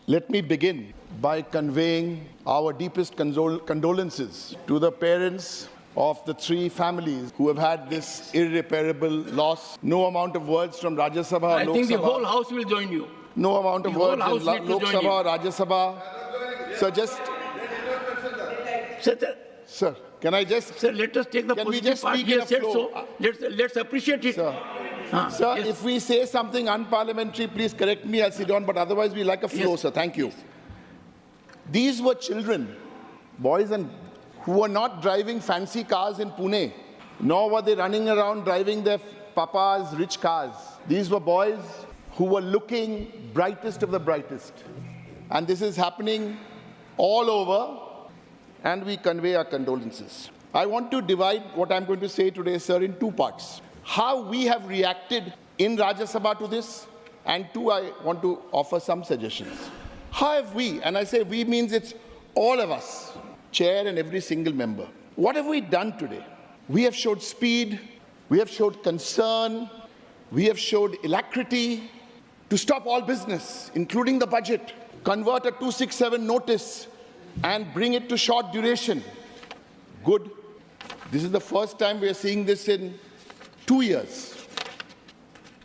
Let me begin by conveying our deepest condolences to the parents of the three families who have had this irreparable loss. No amount of words from Rajya Sabha, I Lok think the Sabha, whole House will join you. no amount of The words whole in House need to Lok join Sabha, you. Rajya Sabha. Sir, just, sir, can I just... Sir, let us take the Can we positive just part. speak He in has a said flow? so. Let's appreciate it. Sir, sir, yes. if we say something unparliamentary, please correct me, I'll sit down, but otherwise we like a flow, Yes. sir. Thank you. These were children, boys and who were not driving fancy cars in Pune, nor were they running around driving their papa's rich cars. These were boys who were looking brightest of the brightest. And this is happening all over, and we convey our condolences. I want to divide what I'm going to say today, sir, in two parts. How we have reacted in Rajya Sabha to this, and two, I want to offer some suggestions. How have we, and I say we means it's all of us, chair and every single member. What have we done today? We have showed speed, we have showed concern, we have showed alacrity to stop all business, including the budget, convert a 267 notice and bring it to short duration. Good. This is the first time we are seeing this in 2 years.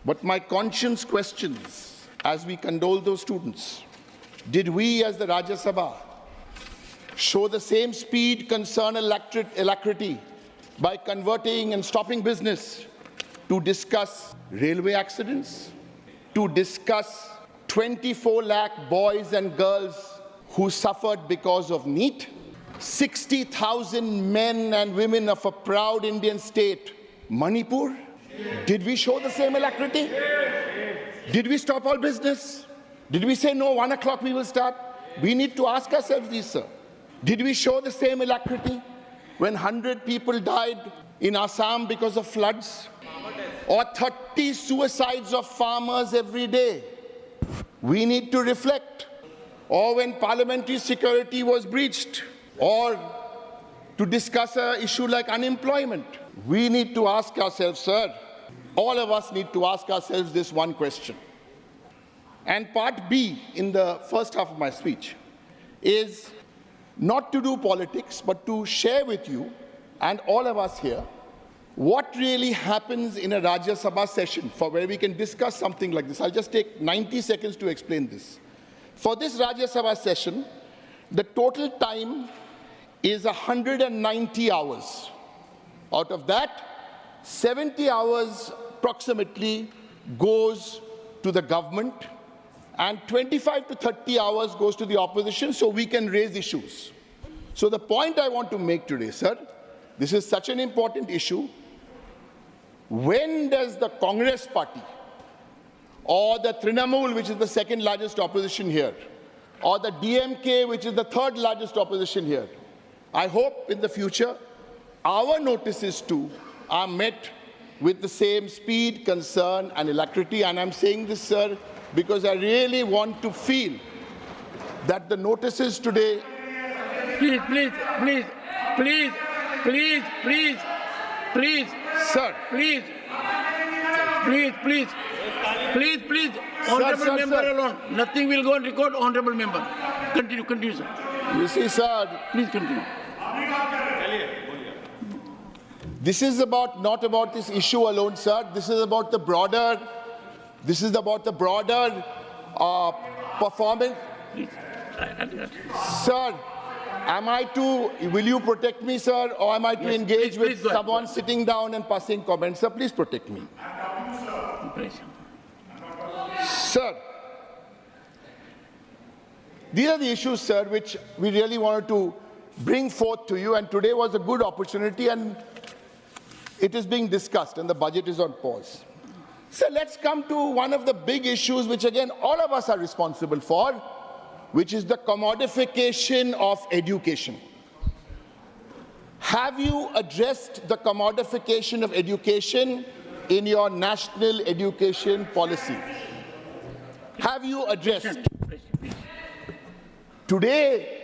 But my conscience questions as we condole those students. Did we as the Rajya Sabha show the same speed, concern, and alacrity by converting and stopping business to discuss railway accidents, to discuss 24 lakh boys and girls who suffered because of NEET, 60,000 men and women of a proud Indian state, Manipur? Did we show the same alacrity? Did we stop all business? Did we say, no, 1 o'clock we will start? We need to ask ourselves this, sir. Did we show the same alacrity when 100 people died in Assam because of floods? Or 30 suicides of farmers every day? We need to reflect. Or when parliamentary security was breached, or to discuss an issue like unemployment. We need to ask ourselves, sir, all of us need to ask ourselves this one question. And part B in the first half of my speech is not to do politics, but to share with you and all of us here what really happens in a Rajya Sabha session for where we can discuss something like this. I'll just take 90 seconds to explain this. For this Rajya Sabha session, the total time is 190 hours. Out of that, 70 hours approximately goes to the government and 25 to 30 hours goes to the opposition so we can raise issues. So the point I want to make today, sir, this is such an important issue. When does the Congress party or the Trinamool, which is the second largest opposition here, or the DMK, which is the third largest opposition here, I hope in the future our notices too are met with the same speed, concern and alacrity. And I'm saying this, sir, because I really want to feel that the notices today... Please. Sir. Please. Honorable Sir, member sir. alone. Nothing will go on record, honorable member. Continue, sir. You see, sir, Please continue. this is not about this issue alone, sir. This is about the broader performance. Please. Sir, will you protect me, sir, or am I to engage with please go ahead, someone sitting down and passing comments? Sir, please protect me. Please. Sir, these are the issues, sir, which we really wanted to bring forth to you, and today was a good opportunity, and it is being discussed, and the budget is on pause. So let's come to one of the big issues, which again all of us are responsible for, which is the commodification of education. Have you addressed the commodification of education in your national education policy? Have you addressed? Today,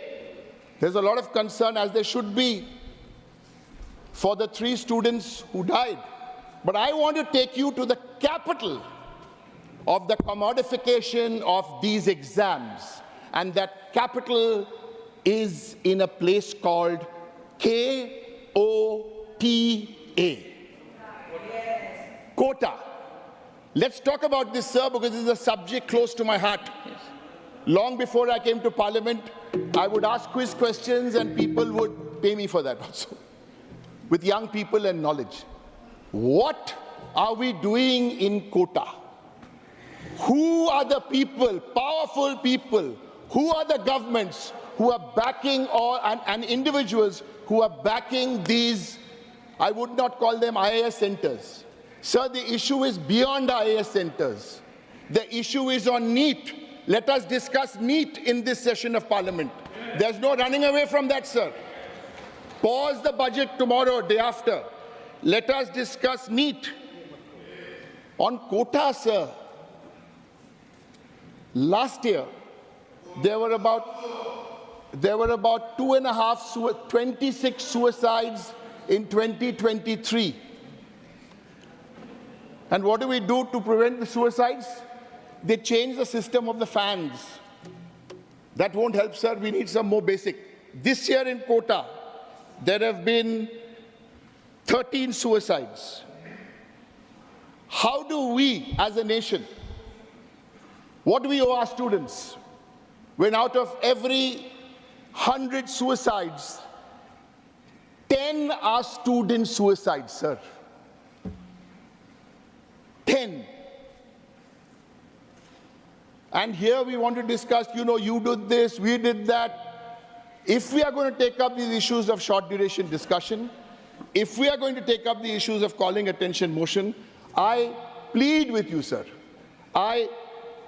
there's a lot of concern, as there should be, for the 3 students who died. But I want to take you to the capital of the commodification of these exams. and that capital is in a place called K-O-T-A. Kota. Let's talk about this, sir, because this is a subject close to my heart. Long before I came to Parliament, I would ask quiz questions and people would pay me for that also, with young people and knowledge. What are we doing in Kota? Who are the people, powerful people, who are the governments who are backing and individuals who are backing these, I would not call them IAS centers. Sir, the issue is beyond IAS centers. The issue is on NEET. Let us discuss NEET in this session of Parliament. There's no running away from that, sir. Pause the budget tomorrow, day after. Let us discuss NEET. On quota, sir, last year, there were about 26 suicides in 2023. And what do we do to prevent the suicides? They change the system of the fans. That won't help, sir. We need some more basic. This year in Kota, there have been 13 suicides. How do we, as a nation, what do we owe our students when out of every 100 suicides, 10 are student suicides, sir? 10. And here we want to discuss, you know, you did this, we did that. If we are going to take up these issues of short duration discussion, if we are going to take up the issues of calling attention motion, I plead with you, sir. I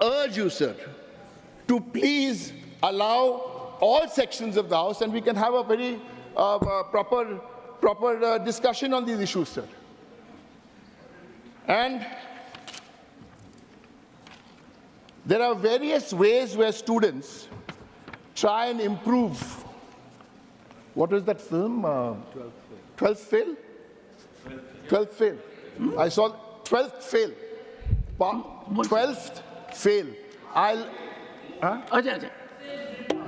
urge you, sir, to please allow all sections of the House, and we can have a very proper discussion on these issues, sir. And there are various ways where students try and improve. What was that film? 12th Fail? 12th Fail. I saw 12th Fail. 12th Fail.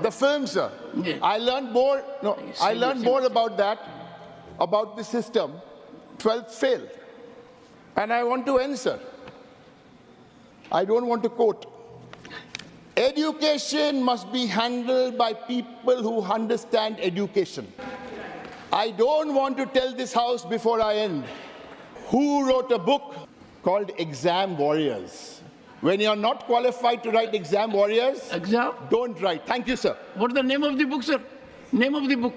The film, sir. Yeah. I learned more. No, I learned more about that, about the system. 12th Fail. And I want to end, sir. I don't want to quote. Education must be handled by people who understand education. I don't want to tell this House before I end who wrote a book called Exam Warriors. When you're not qualified to write Exam Warriors, don't write. Thank you, sir. What's the name of the book, sir? Name of the book?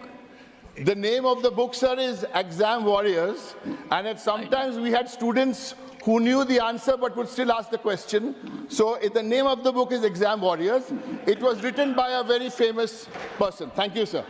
The name of the book, sir, is Exam Warriors. And sometimes we had students who knew the answer but would still ask the question. So the name of the book is Exam Warriors. It was written by a very famous person. Thank you, sir.